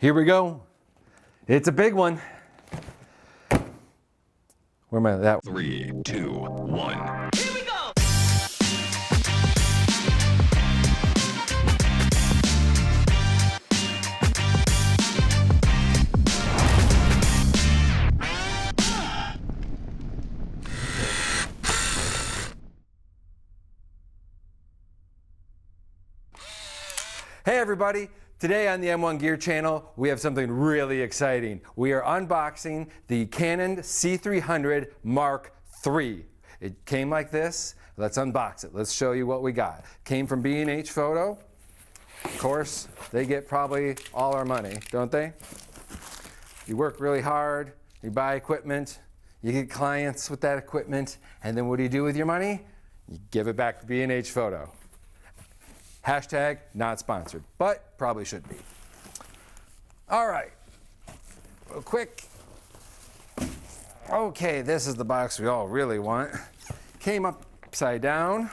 Here we go. It's a big one. Where am I? That 3, 2, 1. Here we go! Hey everybody, today on the M1 Gear channel, we have something really exciting. We are unboxing the Canon C300 Mark III. It came like this. Let's unbox it. Let's show you what we got. Came from B&H Photo. Of course, they get probably all our money, don't they? You work really hard, you buy equipment, you get clients with that equipment, and then what do you do with your money? You give it back to B&H Photo. Hashtag not sponsored, but probably should be. All right, real quick. Okay, this is the box we all really want. Came upside down.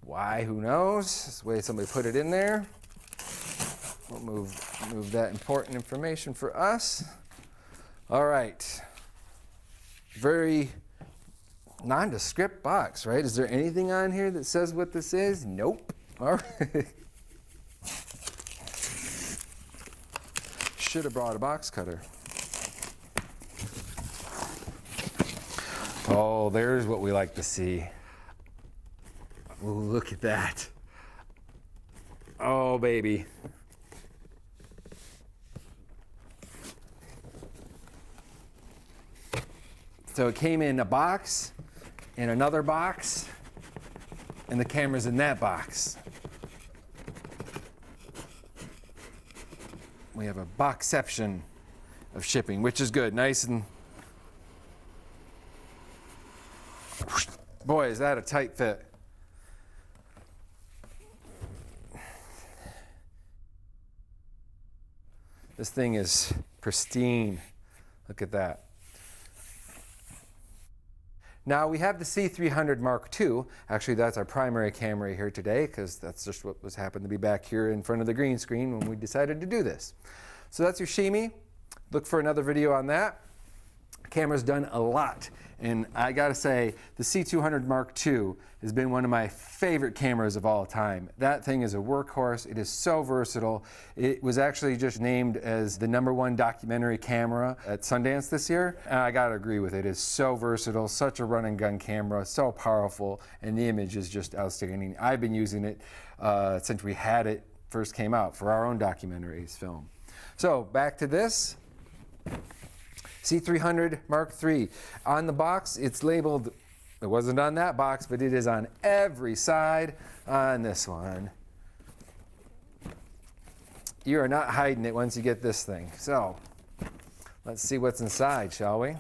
Why, who knows? This is the way somebody put it in there. We'll move that important information for us. All right, very nondescript box, right? Is there anything on here that says what this is? Nope. All right. Should have brought a box cutter. Oh, there's what we like to see. Ooh, look at that. Oh, baby. So it came in a box, in another box, and the camera's in that box. We have a boxception of shipping, which is good. Nice and... Boy, is that a tight fit. This thing is pristine. Look at that. Now we have the C300 Mark II. Actually, that's our primary camera here today because that's just what was happened to be back here in front of the green screen when we decided to do this. So that's your Shimi. Look for another video on that. Camera's done a lot. And I gotta say, the C300 Mark II has been one of my favorite cameras of all time. That thing is a workhorse. It is so versatile. It was actually just named as the #1 documentary camera at Sundance this year. And I gotta agree with it. It's so versatile, such a run and gun camera, so powerful, and the image is just outstanding. I've been using it since we had it first came out for our own documentaries film. So back to this. C300 Mark III. On the box, it's labeled, it wasn't on that box, but it is on every side on this one. You are not hiding it once you get this thing. So, let's see what's inside, shall we?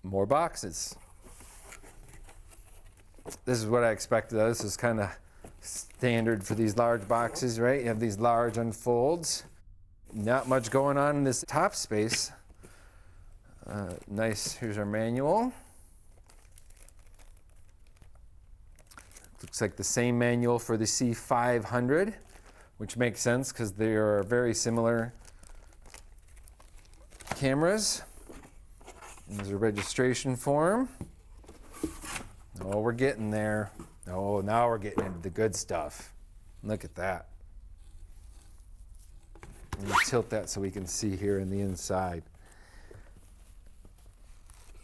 More boxes. This is what I expected. This is kind of standard for these large boxes, right? You have these large unfolds. Not much going on in this top space. Nice, here's our manual. Looks like the same manual for the C500, which makes sense because they are very similar cameras. And there's a registration form. Oh, we're getting there. Oh, now we're getting into the good stuff. Look at that. Let me tilt that so we can see here in the inside.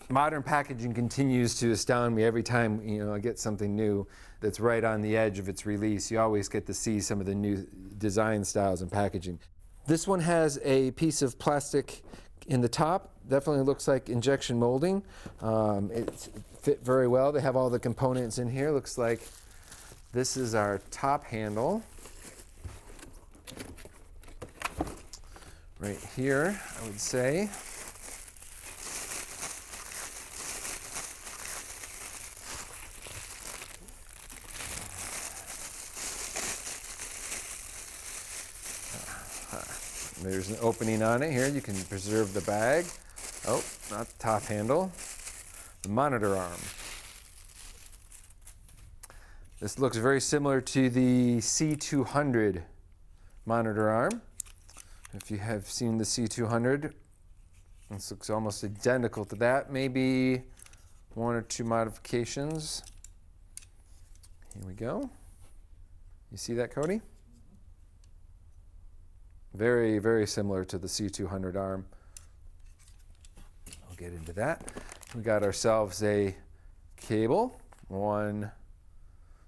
Modern packaging continues to astound me every time I get something new that's right on the edge of its release. You always get to see some of the new design styles and packaging. This one has a piece of plastic in the top. Definitely looks like injection molding. It fit very well. They have all the components in here. Looks like this is our top handle. Right here, I would say. There's an opening on it here. You can preserve the bag. Oh, not the top handle. The monitor arm. This looks very similar to the C200 monitor arm. If you have seen the C200, this looks almost identical to that. Maybe one or two modifications. Here we go. You see that, Cody? Very, very similar to the C200 arm. We'll get into that. We got ourselves a cable, one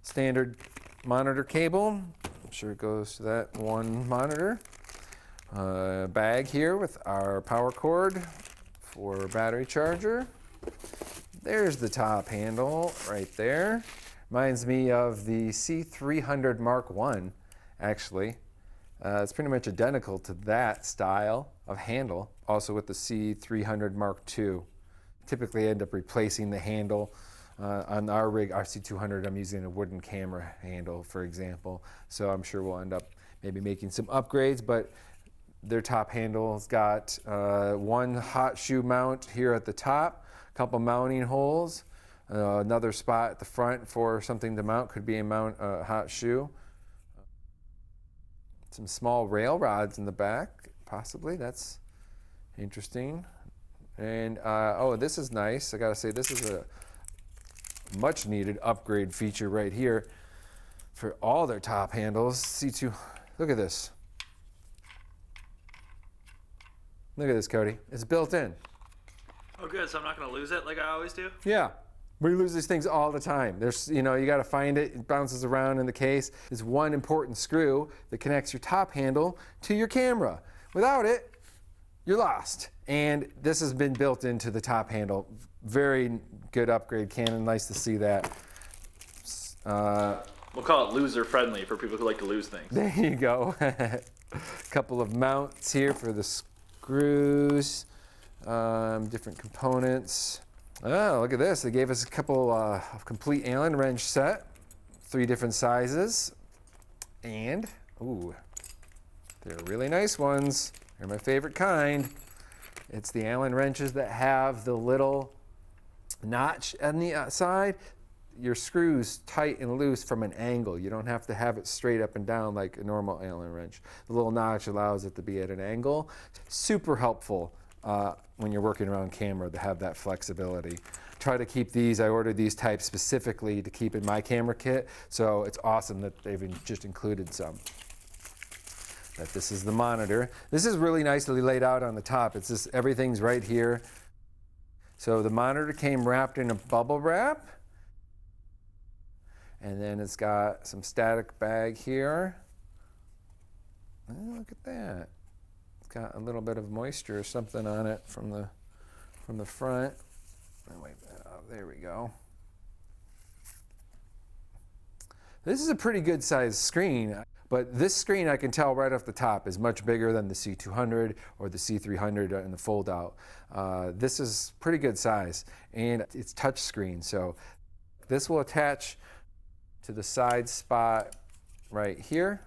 standard monitor cable. I'm sure it goes to that one monitor. Bag here with our power cord for battery charger. There's the top handle right there. Reminds me of the C300 Mark I, actually. It's pretty much identical to that style of handle, also with the C300 Mark II. Typically end up replacing the handle. On our rig, our C200, I'm using a wooden camera handle, for example. So I'm sure we'll end up maybe making some upgrades, but their top handle's got one hot shoe mount here at the top, a couple mounting holes, another spot at the front for something to mount, could be a hot shoe. Some small rail rods in the back, possibly. That's interesting. And oh, this is nice. I gotta say, this is a much needed upgrade feature right here for all their top handles. C2, look at this. Look at this, Cody. It's built in. Oh, good. So I'm not going to lose it like I always do? Yeah. We lose these things all the time. There's, you got to find it. It bounces around in the case. There's one important screw that connects your top handle to your camera. Without it, you're lost. And this has been built into the top handle. Very good upgrade, Canon. Nice to see that. We'll call it loser friendly for people who like to lose things. There you go. A couple of mounts here for the screws, different components. Oh, look at this. They gave us a couple of complete Allen wrench set, 3 different sizes. And, ooh, they're really nice ones. They're my favorite kind. It's the Allen wrenches that have the little notch on the side. Your screws tight and loose from an angle. You don't have to have it straight up and down like a normal Allen wrench. The little notch allows it to be at an angle. Super helpful when you're working around camera to have that flexibility. Try to keep these. I ordered these types specifically to keep in my camera kit, so it's awesome that they've just included some. But this is the monitor. This is really nicely laid out on the top. It's just everything's right here. So the monitor came wrapped in a bubble wrap. And then it's got some static bag here. Oh, look at that. It's got a little bit of moisture or something on it from the front. Oh, wait, there we go. This is a pretty good sized screen, but this screen I can tell right off the top is much bigger than the C200 or the C300 in the fold out. This is pretty good size, and it's touch screen, so this will attach to the side spot right here.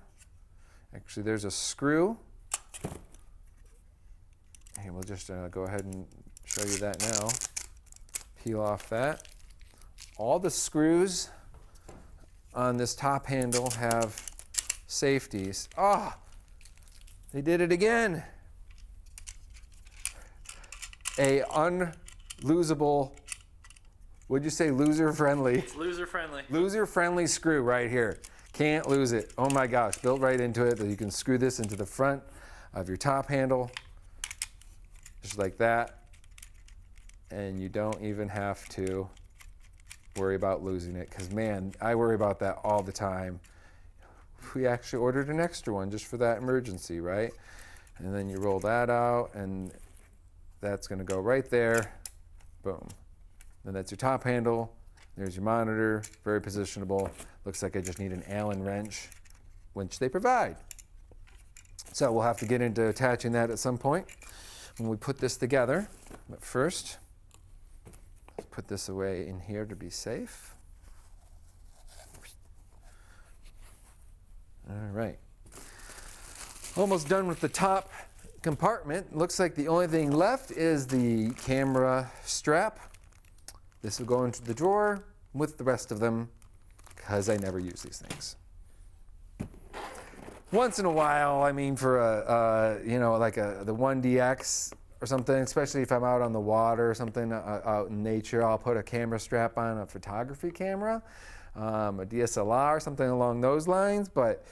Actually, there's a screw. And we'll just go ahead and show you that now. Peel off that. All the screws on this top handle have safeties. Ah, they did it again. A unlosable, would you say loser friendly? It's loser friendly. Loser friendly screw right here. Can't lose it. Oh my gosh, built right into it. You can screw this into the front of your top handle, just like that. And you don't even have to worry about losing it, because man, I worry about that all the time. We actually ordered an extra one just for that emergency, right? And then you roll that out, and that's gonna go right there. Boom. Then that's your top handle. There's your monitor, very positionable. Looks like I just need an Allen wrench, which they provide. So we'll have to get into attaching that at some point when we put this together. But first, let's put this away in here to be safe. All right. Almost done with the top compartment. Looks like the only thing left is the camera strap. This will go into the drawer with the rest of them, because I never use these things. Once in a while, I mean, for the 1DX or something, especially if I'm out on the water or something, out in nature, I'll put a camera strap on a photography camera, a DSLR, something along those lines. But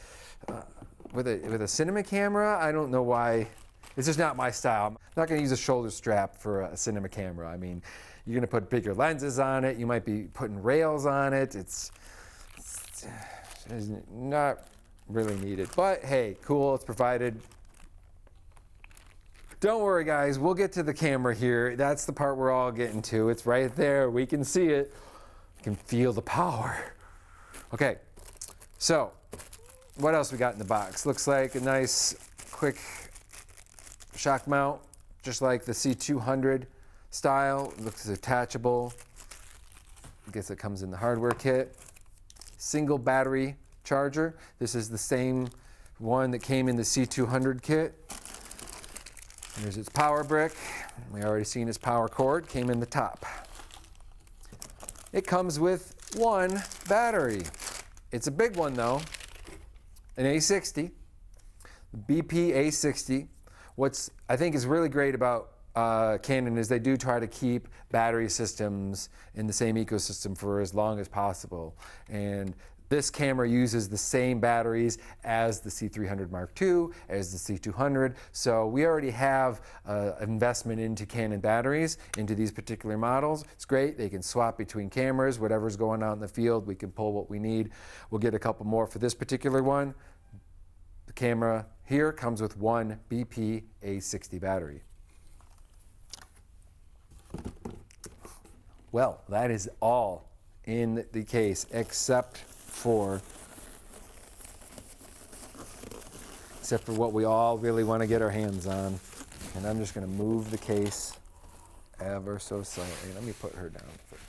with a cinema camera, I don't know why. It's just not my style. I'm not going to use a shoulder strap for a cinema camera. I mean, you're going to put bigger lenses on it. You might be putting rails on it. It's not really needed. But hey, cool, it's provided. Don't worry, guys. We'll get to the camera here. That's the part we're all getting to. It's right there. We can see it. You can feel the power. Okay, so what else we got in the box? Looks like a nice, quick shock mount, just like the C200 style. Looks attachable. I guess it comes in the hardware kit. Single battery charger. This is the same one that came in the C200 kit. Here's its power brick. We already seen its power cord. Came in the top. It comes with one battery. It's a big one though. An A60, BP A60. What's I think is really great about Canon is they do try to keep battery systems in the same ecosystem for as long as possible. And this camera uses the same batteries as the C300 Mark II, as the C200. So we already have investment into Canon batteries, into these particular models. It's great. They can swap between cameras, whatever's going on in the field, we can pull what we need. We'll get a couple more for this particular one. The camera here comes with one BP A60 battery. Well, that is all in the case except for what we all really want to get our hands on. And I'm just going to move the case ever so slightly. Let me put her down first.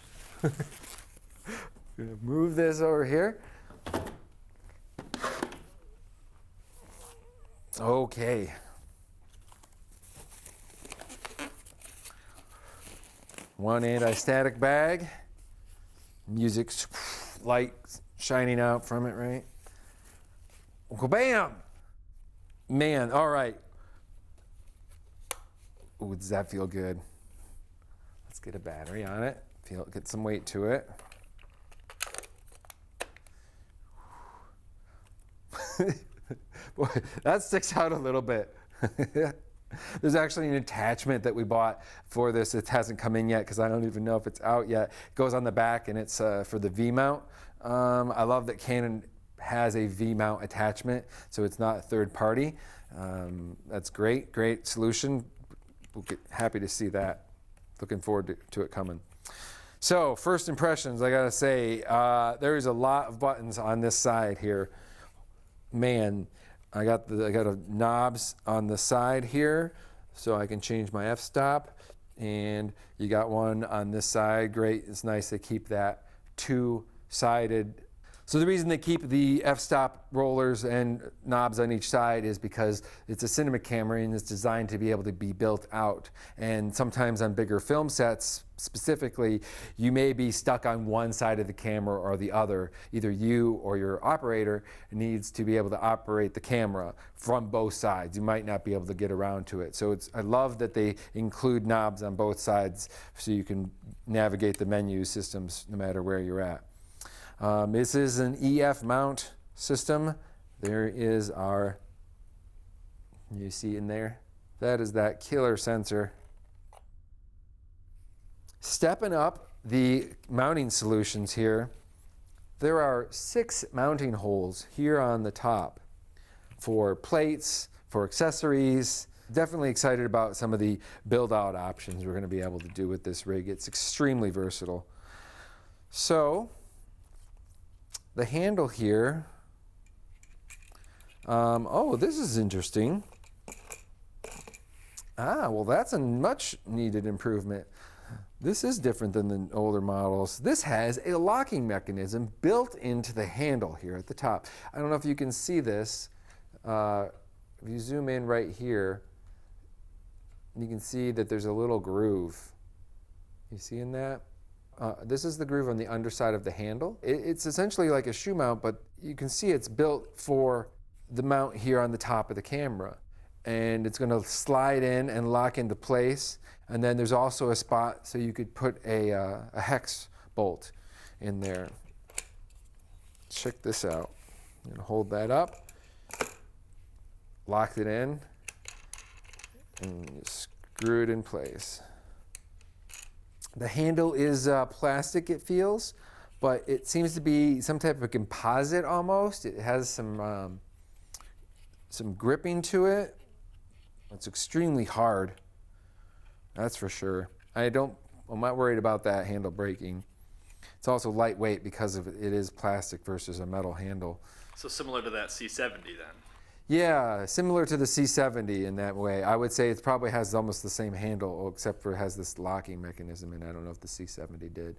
I'm going to move this over here. Okay. One anti-static bag. Music, light shining out from it, right? Bam! Man, all right. Ooh, does that feel good? Let's get a battery on it. Get some weight to it. Boy, that sticks out a little bit. There's actually an attachment that we bought for this. It hasn't come in yet because I don't even know if it's out yet. It goes on the back and it's for the V-mount. I love that Canon has a V-mount attachment, so it's not third party. That's great, great solution. We'll get happy to see that. Looking forward to it coming. So first impressions, I gotta say, there is a lot of buttons on this side here. Man, I got knobs on the side here, so I can change my f-stop, and you got one on this side. Great, it's nice to keep that two-sided. So the reason they keep the f-stop rollers and knobs on each side is because it's a cinema camera and it's designed to be able to be built out. And sometimes on bigger film sets, specifically, you may be stuck on one side of the camera or the other. Either you or your operator needs to be able to operate the camera from both sides. You might not be able to get around to it. So I love that they include knobs on both sides so you can navigate the menu systems no matter where you're at. This is an EF mount system. There is our, you see in there? That is that killer sensor. Stepping up the mounting solutions here, there are 6 mounting holes here on the top for plates, for accessories. Definitely excited about some of the build-out options we're going to be able to do with this rig. It's extremely versatile. So, the handle here, oh, this is interesting. Well, that's a much needed improvement. This is different than the older models. This has a locking mechanism built into the handle here at the top. I don't know if you can see this. If you zoom in right here, you can see that there's a little groove. You seeing that? This is the groove on the underside of the handle. It's essentially like a shoe mount, but you can see it's built for the mount here on the top of the camera. And it's going to slide in and lock into place. And then there's also a spot so you could put a hex bolt in there. Check this out. I'm going to hold that up, locked it in, and screw it in place. The handle is plastic, it feels, but it seems to be some type of composite almost. It has some gripping to it. It's extremely hard, that's for sure. I'm not worried about that handle breaking. It's also lightweight because it is plastic versus a metal handle. So similar to that C70 then? Yeah, similar to the C70 in that way. I would say it probably has almost the same handle, except for it has this locking mechanism, and I don't know if the C70 did.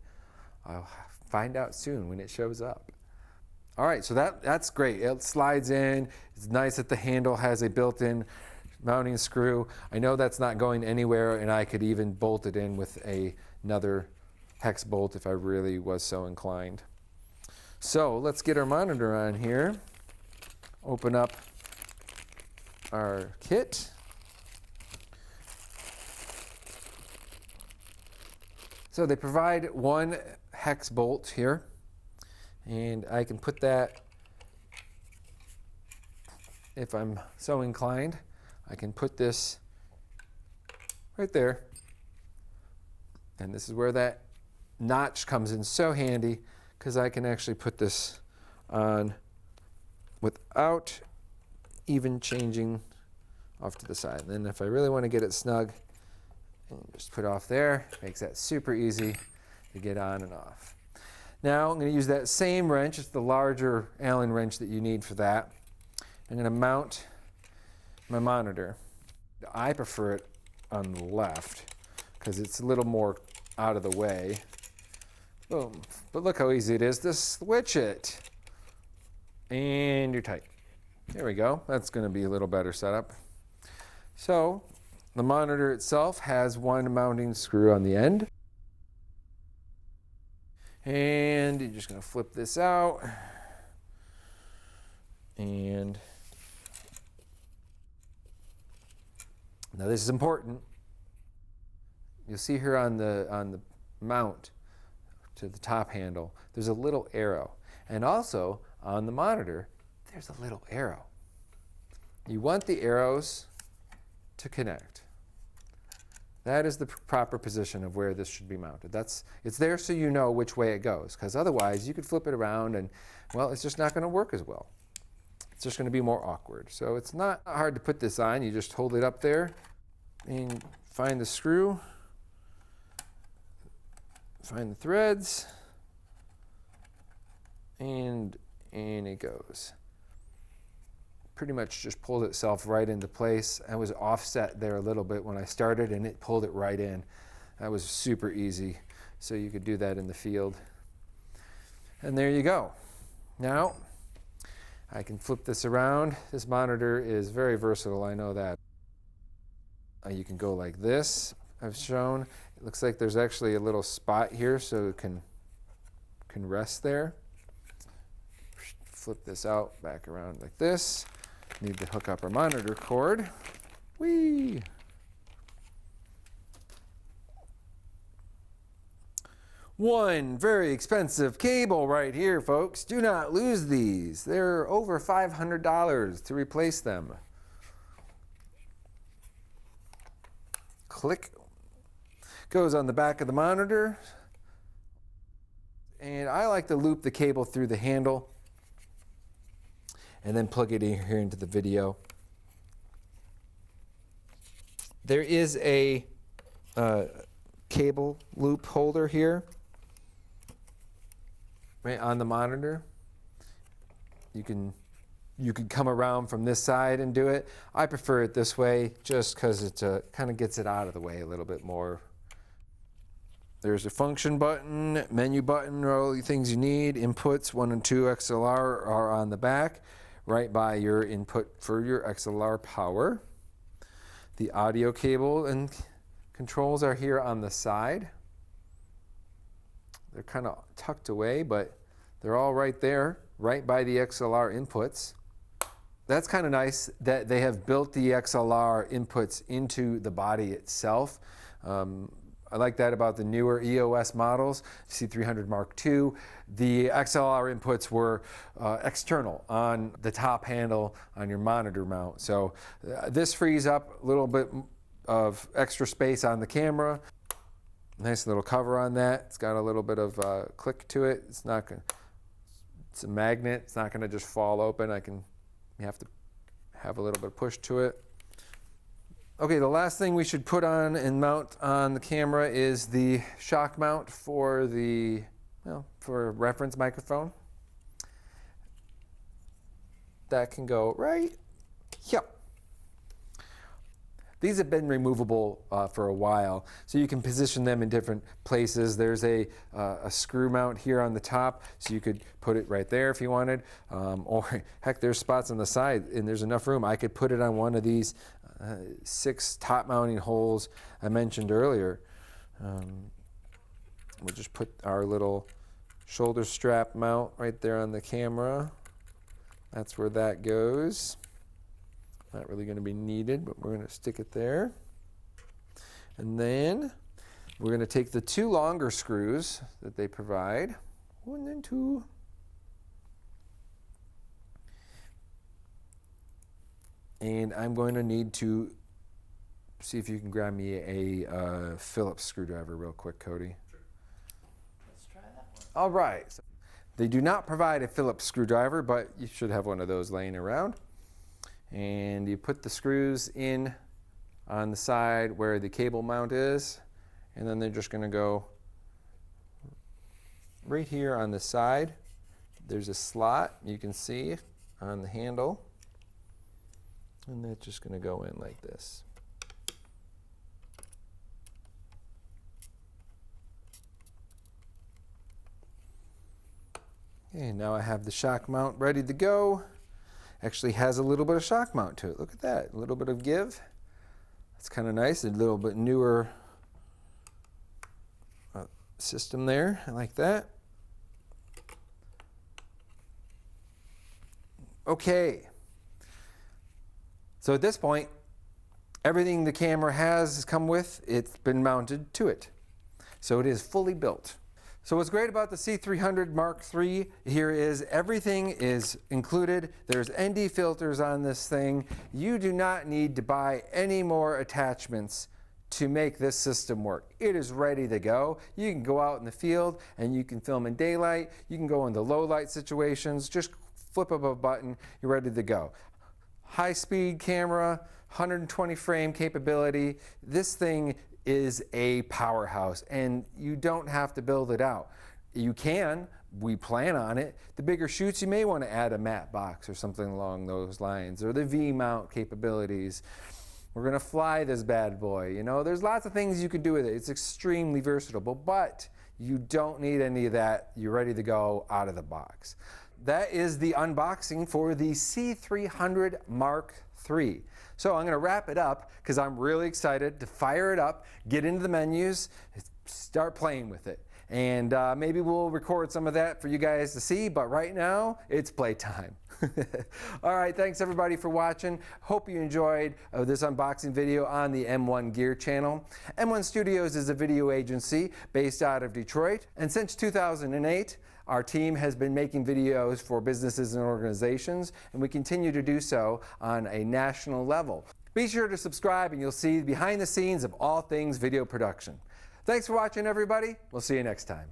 I'll find out soon when it shows up. All right, so that's great. It slides in. It's nice that the handle has a built-in mounting screw. I know that's not going anywhere, and I could even bolt it in with another hex bolt if I really was so inclined. So let's get our monitor on here. Open up our kit. So they provide one hex bolt here, and I can put that, if I'm so inclined, I can put this right there. And this is where that notch comes in so handy, because I can actually put this on without even changing off to the side. And then if I really want to get it snug, just put it off there. Makes that super easy to get on and off. Now I'm going to use that same wrench. It's the larger Allen wrench that you need for that. I'm going to mount my monitor. I prefer it on the left because it's a little more out of the way. Boom. But look how easy it is to switch it. And you're tight. There we go. That's going to be a little better setup. So the monitor itself has one mounting screw on the end. And you're just going to flip this out. And now this is important. You'll see here on the mount to the top handle, there's a little arrow. And also on the monitor, there's a little arrow. You want the arrows to connect. That is the proper position of where this should be mounted. It's there so you know which way it goes, because otherwise you could flip it around and, well, it's just not going to work as well. It's just going to be more awkward. So it's not hard to put this on. You just hold it up there and find the screw, find the threads, and it goes. Pretty much just pulled itself right into place. I was offset there a little bit when I started, and it pulled it right in. That was super easy. So you could do that in the field. And there you go. Now, I can flip this around. This monitor is very versatile, I know that. You can go like this, I've shown. It looks like there's actually a little spot here so it can rest there. Flip this out, back around like this. Need to hook up our monitor cord. Whee! One very expensive cable right here, folks. Do not lose these. They're over $500 to replace them. Click. Goes on the back of the monitor. And I like to loop the cable through the handle and then plug it in here into the video. There is a cable loop holder here, right on the monitor. You can come around from this side and do it. I prefer it this way just because it kind of gets it out of the way a little bit more. There's a function button, menu button, all the things you need. Inputs 1 and 2 XLR are on the back, right by your input for your XLR power. The audio cable and controls are here on the side. They're kind of tucked away, but they're all right there, right by the XLR inputs. That's kind of nice that they have built the XLR inputs into the body itself. I like that about the newer EOS models, C300 Mark II. The XLR inputs were external on the top handle on your monitor mount. So this frees up a little bit of extra space on the camera. Nice little cover on that. It's got a little bit of click to it. It's not gonna, it's a magnet. It's not gonna just fall open. You have to have a little bit of push to it. Okay, the last thing we should put on and mount on the camera is the shock mount for the, for a reference microphone. That can go right here. These have been removable for a while, so you can position them in different places. There's a screw mount here on the top, so you could put it right there if you wanted. Or heck, there's spots on the side, and there's enough room. I could put it on one of these 6 top mounting holes I mentioned earlier. We'll just put our little shoulder strap mount right there on the camera. That's where that goes. Not really going to be needed, but we're going to stick it there. And then we're going to take the 2 longer screws that they provide, 1 and 2. And I'm going to need to see if you can grab me a Phillips screwdriver real quick, Cody. Sure. Let's try that one. All right. So they do not provide a Phillips screwdriver, but you should have one of those laying around. And you put the screws in on the side where the cable mount is, and then they're just going to go right here on the side. There's a slot you can see on the handle. And that's just going to go in like this. Okay, now I have the shock mount ready to go. Actually has a little bit of shock mount to it. Look at that, a little bit of give. That's kind of nice, a little bit newer system there. I like that. Okay. So at this point, everything the camera has come with, it's been mounted to it. So it is fully built. So what's great about the C300 Mark III here is everything is included. There's ND filters on this thing. You do not need to buy any more attachments to make this system work. It is ready to go. You can go out in the field and you can film in daylight. You can go into low light situations. Just flip up a button, you're ready to go. High-speed camera, 120 frame capability. This thing is a powerhouse, and you don't have to build it out. You can, we plan on it. The bigger shoots, you may want to add a matte box or something along those lines, or the V-mount capabilities. We're going to fly this bad boy. You know, there's lots of things you could do with it. It's extremely versatile, but you don't need any of that. You're ready to go out of the box. That is the unboxing for the C300 Mark III. So I'm going to wrap it up because I'm really excited to fire it up, get into the menus, start playing with it. And maybe we'll record some of that for you guys to see, but right now it's playtime. All right, thanks everybody for watching. Hope you enjoyed this unboxing video on the M1 Gear channel. M1 Studios is a video agency based out of Detroit, and since 2008, our team has been making videos for businesses and organizations, and we continue to do so on a national level. Be sure to subscribe and you'll see behind the scenes of all things video production. Thanks for watching, everybody. We'll see you next time.